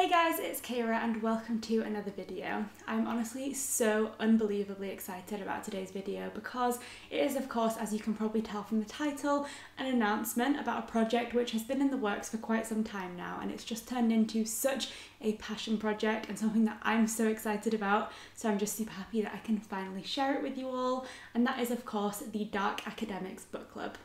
Hey guys, it's Kira and welcome to another video. I'm honestly so unbelievably excited about today's video because it is, of course, as you can probably tell from the title, an announcement about a project which has been in the works for quite some time now, and it's just turned into such a passion project and something that I'm so excited about. So I'm just super happy that I can finally share it with you all, and that is, of course, the Dark Academics Book Club.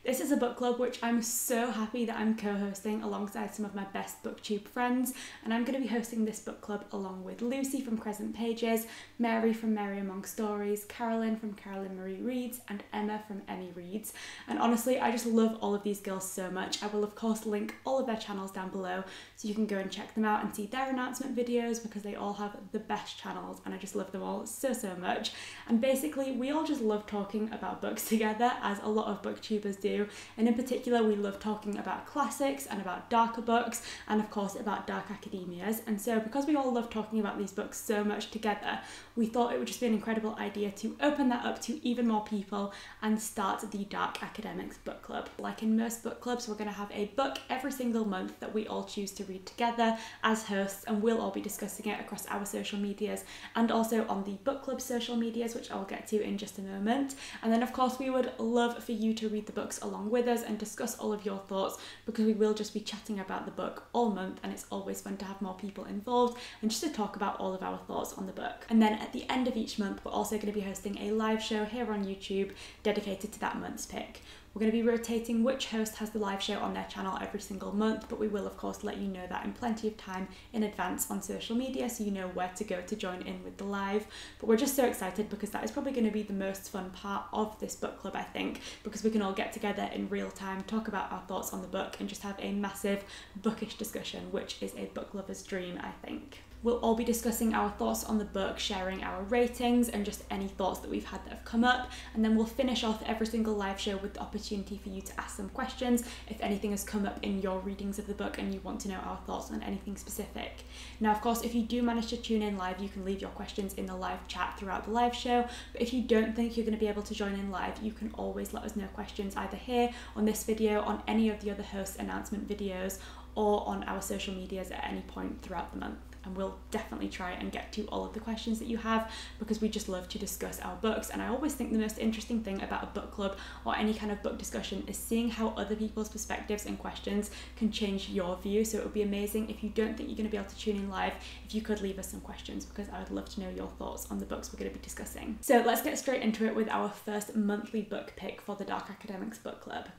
This is a book club which I'm so happy that I'm co-hosting alongside some of my best booktube friends, and I'm going to be hosting this book club along with Lucy from Crescent Pages, Mary from Mary Among Stories, Carolyn from Carolyn Marie Reads, and Emma from Emmy Reads. And honestly, I just love all of these girls so much. I will of course link all of their channels down below so you can go and check them out and see their announcement videos because they all have the best channels and I just love them all so much. And basically we all just love talking about books together, as a lot of booktubers do. And in particular, we love talking about classics and about darker books and of course about dark academias. And so because we all love talking about these books so much together, we thought it would just be an incredible idea to open that up to even more people and start the Dark Academics Book Club. Like in most book clubs, we're going to have a book every single month that we all choose to read together as hosts, and we'll all be discussing it across our social medias and also on the book club social medias, which I'll get to in just a moment. And then of course we would love for you to read the books along with us and discuss all of your thoughts, because we will just be chatting about the book all month, and it's always fun to have more people involved and just to talk about all of our thoughts on the book. And then at the end of each month, we're also going to be hosting a live show here on YouTube dedicated to that month's pick. We're going to be rotating which host has the live show on their channel every single month, but we will of course let you know that in plenty of time in advance on social media so you know where to go to join in with the live. But we're just so excited because that is probably going to be the most fun part of this book club, I think, because we can all get together in real time, talk about our thoughts on the book and just have a massive bookish discussion, which is a book lover's dream, I think. We'll all be discussing our thoughts on the book, sharing our ratings and just any thoughts that we've had that have come up, and then we'll finish off every single live show with the opportunity for you to ask some questions if anything has come up in your readings of the book and you want to know our thoughts on anything specific. Now of course, if you do manage to tune in live, you can leave your questions in the live chat throughout the live show, but if you don't think you're going to be able to join in live, you can always let us know questions either here on this video, on any of the other host announcement videos, or on our social medias at any point throughout the month. And we'll definitely try and get to all of the questions that you have, because we just love to discuss our books. And I always think the most interesting thing about a book club or any kind of book discussion is seeing how other people's perspectives and questions can change your view. So it would be amazing if you don't think you're going to be able to tune in live, if you could leave us some questions, because I would love to know your thoughts on the books we're going to be discussing. So let's get straight into it with our first monthly book pick for the Dark Academics Book Club.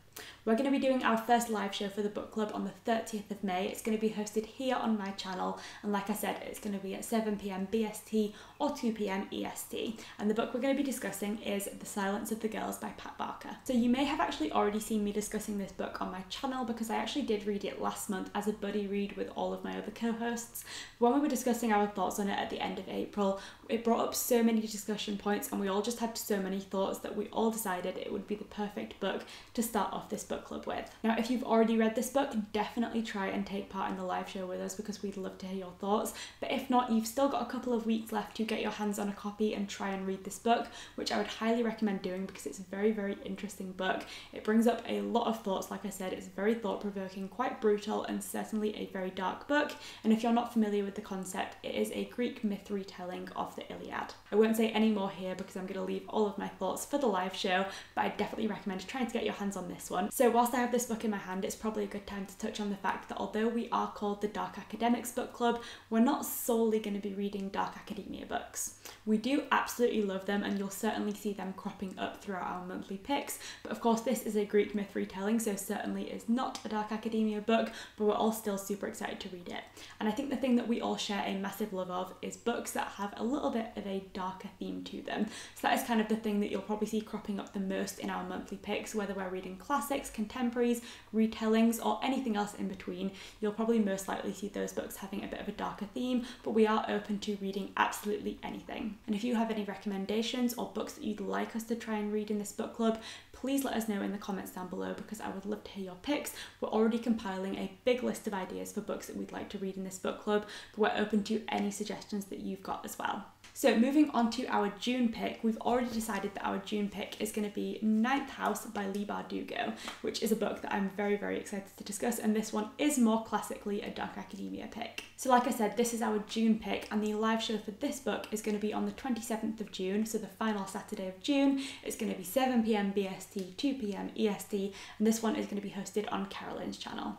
We're going to be doing our first live show for the book club on the 30th of May. It's going to be hosted here on my channel, and like I said, it's going to be at 7 PM BST or 2 PM EST. And the book we're going to be discussing is The Silence of the Girls by Pat Barker. So you may have actually already seen me discussing this book on my channel, because I actually did read it last month as a buddy read with all of my other co-hosts. When we were discussing our thoughts on it at the end of April, it brought up so many discussion points and we all just had so many thoughts that we all decided it would be the perfect book to start off this book club with. Now if you've already read this book, definitely try and take part in the live show with us, because we'd love to hear your thoughts. But if not, you've still got a couple of weeks left to get your hands on a copy and try and read this book, which I would highly recommend doing because it's a very interesting book. It brings up a lot of thoughts. Like I said, it's very thought-provoking, quite brutal, and certainly a very dark book. And if you're not familiar with the concept, it is a Greek myth retelling of the Iliad. I won't say any more here because I'm going to leave all of my thoughts for the live show, but I definitely recommend trying to get your hands on this one. So whilst I have this book in my hand, it's probably a good time to touch on the fact that although we are called the Dark Academics Book Club, we're not solely going to be reading dark academia books. We do absolutely love them, and you'll certainly see them cropping up throughout our monthly picks, but of course this is a Greek myth retelling, so certainly is not a dark academia book, but we're all still super excited to read it. And I think the thing that we all share a massive love of is books that have a little bit of a darker theme to them. So that is kind of the thing that you'll probably see cropping up the most in our monthly picks, whether we're reading classics, contemporaries, retellings, or anything else in between. You'll probably most likely see those books having a bit of a darker theme, but we are open to reading absolutely anything. And if you have any recommendations or books that you'd like us to try and read in this book club, please let us know in the comments down below, because I would love to hear your picks. We're already compiling a big list of ideas for books that we'd like to read in this book club, but we're open to any suggestions that you've got as well. So moving on to our June pick, we've already decided that our June pick is going to be Ninth House by Leigh Bardugo, which is a book that I'm very, very excited to discuss, and this one is more classically a dark academia pick. So like I said, this is our June pick, and the live show for this book is going to be on the 27th of June, so the final Saturday of June. It's going to be 7 PM BST, 2 PM EST, and this one is going to be hosted on Carolyn's channel.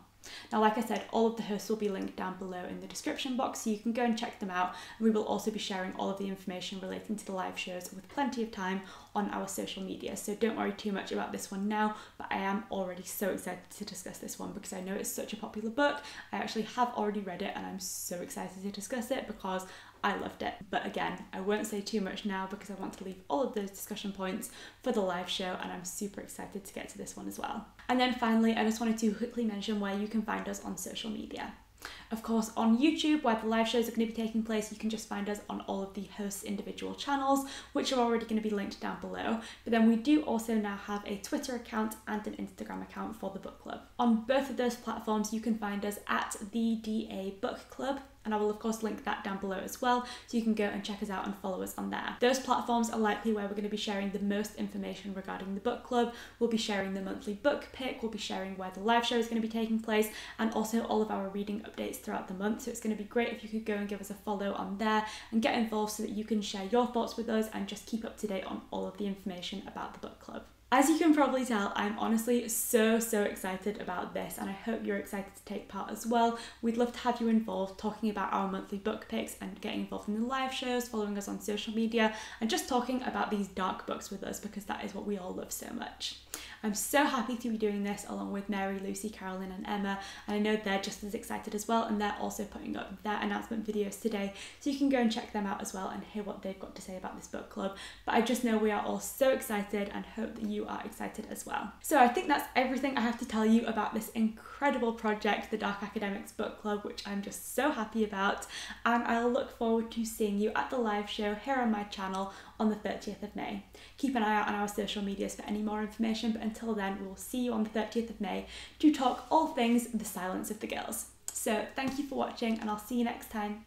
Now, like I said, all of the hosts will be linked down below in the description box, so you can go and check them out. And we will also be sharing all of the information relating to the live shows with plenty of time on our social media. So don't worry too much about this one now, but I am already so excited to discuss this one because I know it's such a popular book. I actually have already read it and I'm so excited to discuss it because I loved it. But again, I won't say too much now because I want to leave all of those discussion points for the live show, and I'm super excited to get to this one as well. And then finally, I just wanted to quickly mention where you can find us on social media. Of course, on YouTube, where the live shows are going to be taking place, you can just find us on all of the hosts' individual channels, which are already going to be linked down below. But then we do also now have a Twitter account and an Instagram account for the book club. On both of those platforms, you can find us at the DA Book Club, and I will of course link that down below as well, so you can go and check us out and follow us on there. Those platforms are likely where we're going to be sharing the most information regarding the book club. We'll be sharing the monthly book pick, we'll be sharing where the live show is going to be taking place, and also all of our reading updates throughout the month. So it's going to be great if you could go and give us a follow on there and get involved so that you can share your thoughts with us and just keep up to date on all of the information about the book club. As you can probably tell, I'm honestly so excited about this, and I hope you're excited to take part as well. We'd love to have you involved talking about our monthly book picks and getting involved in the live shows, following us on social media, and just talking about these dark books with us because that is what we all love so much. I'm so happy to be doing this along with Mary, Lucy, Carolyn and Emma, and I know they're just as excited as well, and they're also putting up their announcement videos today, so you can go and check them out as well and hear what they've got to say about this book club. But I just know we are all so excited and hope that you are excited as well. So I think that's everything I have to tell you about this incredible project, the Dark Academics Book Club, which I'm just so happy about, and I'll look forward to seeing you at the live show here on my channel on the 30th of May. Keep an eye out on our social medias for any more information, but until then, we will see you on the 30th of May to talk all things The Silence of the Girls. So thank you for watching, and I'll see you next time.